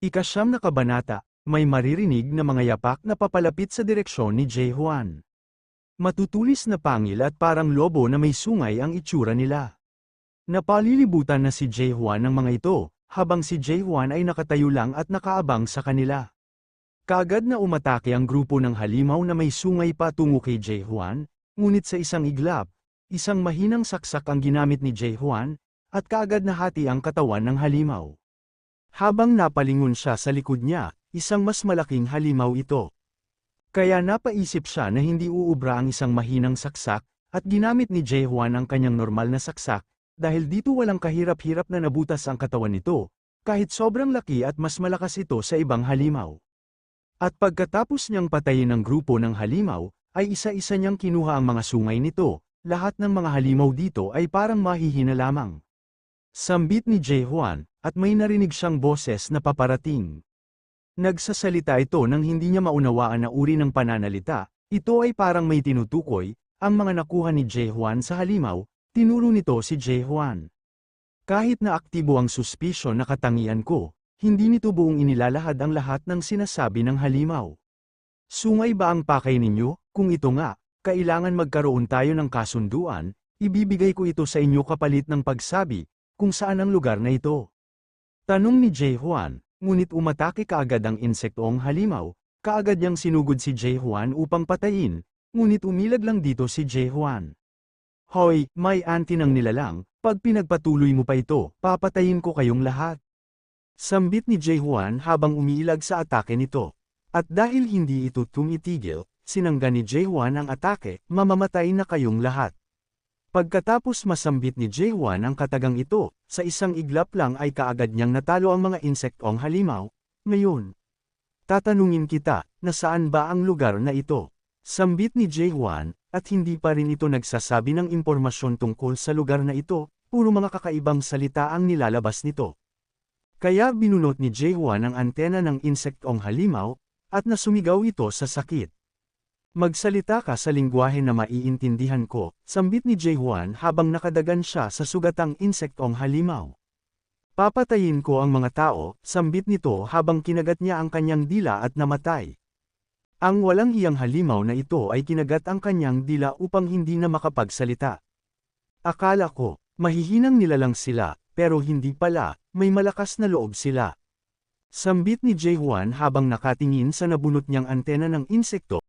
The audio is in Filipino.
Ika-9 na kabanata, may maririnig na mga yapak na papalapit sa direksyon ni Jae-hwan. Matutulis na pangil at parang lobo na may sungay ang itsura nila. Napalilibutan na si Jae-hwan ng mga ito, habang si Jae-hwan ay nakatayo lang at nakaabang sa kanila. Kaagad na umatake ang grupo ng halimaw na may sungay patungo kay Jae-hwan, ngunit sa isang iglap, isang mahinang saksak ang ginamit ni Jae-hwan, at kaagad nahati ang katawan ng halimaw. Habang napalingon siya sa likod niya, isang mas malaking halimaw ito. Kaya napaisip siya na hindi uubra ang isang mahinang saksak, at ginamit ni Jae-hwan ang kanyang normal na saksak, dahil dito walang kahirap-hirap na nabutas ang katawan nito, kahit sobrang laki at mas malakas ito sa ibang halimaw. At pagkatapos niyang patayin ang grupo ng halimaw, ay isa-isa niyang kinuha ang mga sungay nito, lahat ng mga halimaw dito ay parang mahihina lamang. Sambit ni Jae-hwan, at may narinig siyang boses na paparating. Nagsasalita ito nang hindi niya maunawaan na uri ng pananalita, ito ay parang may tinutukoy, ang mga nakuha ni Jae-hwan sa halimaw, tinuro nito si Jae-hwan. Kahit na aktibo ang suspisyon na katangian ko, hindi nito buong inilalahad ang lahat ng sinasabi ng halimaw. Sungay ba ang pakay ninyo? Kung ito nga, kailangan magkaroon tayo ng kasunduan, ibibigay ko ito sa inyo kapalit ng pagsabi, kung saan ang lugar na ito. Tanong ni Jae-hwan, ngunit umatake kaagad ang insektong halimaw, kaagad niyang sinugod si Jae-hwan upang patayin, ngunit umilag lang dito si Jae-hwan. Hoy, may anti ng nilalang, pag pinagpatuloy mo pa ito, papatayin ko kayong lahat. Sambit ni Jae-hwan habang umiilag sa atake nito. At dahil hindi ito tumitigil, sinangga ni Jae-hwan ang atake, mamamatay na kayong lahat. Pagkatapos masambit ni Jae-hwan ang katagang ito, sa isang iglap lang ay kaagad niyang natalo ang mga insektong halimaw. Ngayon, tatanungin kita, nasaan ba ang lugar na ito? Sambit ni Jae-hwan, at hindi pa rin ito nagsasabi ng impormasyon tungkol sa lugar na ito, puro mga kakaibang salita ang nilalabas nito. Kaya binunot ni Jae-hwan ang antena ng insektong halimaw, at nasumigaw ito sa sakit. Magsalita ka sa lingwahe na maiintindihan ko, sambit ni Jae-hwan habang nakadagan siya sa sugatang insektong halimaw. Papatayin ko ang mga tao, sambit nito habang kinagat niya ang kanyang dila at namatay. Ang walang hiyang halimaw na ito ay kinagat ang kanyang dila upang hindi na makapagsalita. Akala ko, mahihinang nilalang sila, pero hindi pala, may malakas na loob sila. Sambit ni Jae-hwan habang nakatingin sa nabunot niyang antena ng insekto.